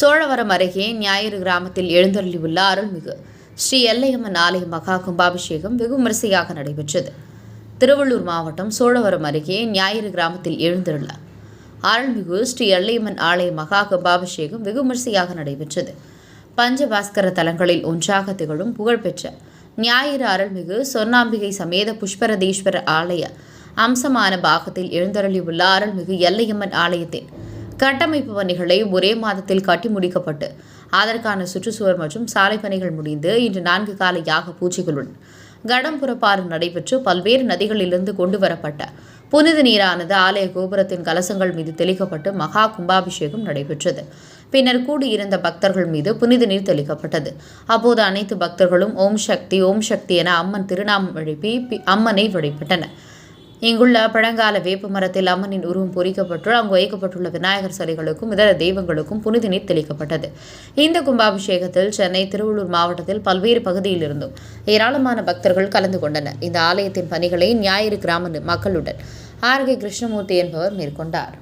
சோழவரம் அருகே ஞாயிறு கிராமத்தில் எழுந்தருளியுள்ள அருள்மிகு ஸ்ரீ எல்லையம்மன் ஆலய மகா கும்பாபிஷேகம் வெகு விமரிசையாக நடைபெற்றது. திருவள்ளூர் மாவட்டம் சோழவரம் அருகே ஞாயிறு கிராமத்தில் எழுந்தருள அருள்மிகு ஸ்ரீ எல்லையம்மன் ஆலய மகா கும்பாபிஷேகம் வெகு விமரிசையாக நடைபெற்றது. பஞ்சபாஸ்கர தலங்களில் ஒன்றாக திகழும் புகழ்பெற்ற ஞாயிறு அருள்மிகு சொர்ணாம்பிகை சமேத புஷ்பரதீஸ்வர ஆலய அம்சமான பாகத்தில் எழுந்தருளியுள்ள அருள்மிகு எல்லையம்மன் ஆலயத்தின் கட்டமைப்பு பணிகளை ஒரே மாதத்தில் கட்டி முடிக்கப்பட்டு அதற்கான சுற்றுச்சுவர் மற்றும் சாலை பணிகள் முடிந்து இன்று 4 கால யாக பூஜைகளுடன் கடம் புறப்பாடு நடைபெற்று பல்வேறு நதிகளிலிருந்து கொண்டு வரப்பட்ட புனித நீரானது ஆலய கோபுரத்தின் கலசங்கள் மீது தெளிக்கப்பட்டு மகா கும்பாபிஷேகம் நடைபெற்றது. பின்னர் கூடியிருந்த பக்தர்கள் மீது புனித நீர் தெளிக்கப்பட்டது. அப்போது அனைத்து பக்தர்களும் ஓம் சக்தி என அம்மன் திருநாமம் எழுப்பி அம்மனை வழிபட்டனர். இங்குள்ள பழங்கால வேப்ப மரத்தில் அம்மனின் உருவம் பொறிக்கப்பட்டு அங்கு வைக்கப்பட்டுள்ள விநாயகர் சிலைகளுக்கும் இதர தெய்வங்களுக்கும் புனித நீர் தெளிக்கப்பட்டது. இந்த கும்பாபிஷேகத்தில் சென்னை, திருவள்ளூர் மாவட்டத்தில் பல்வேறு பகுதியிலிருந்தும் ஏராளமான பக்தர்கள் கலந்து கொண்டனர். இந்த ஆலயத்தின் பணிகளை ஞாயிறு கிராம மக்களுடன் ஆர்.கே. கிருஷ்ணமூர்த்தி என்பவர் மேற்கொண்டார்.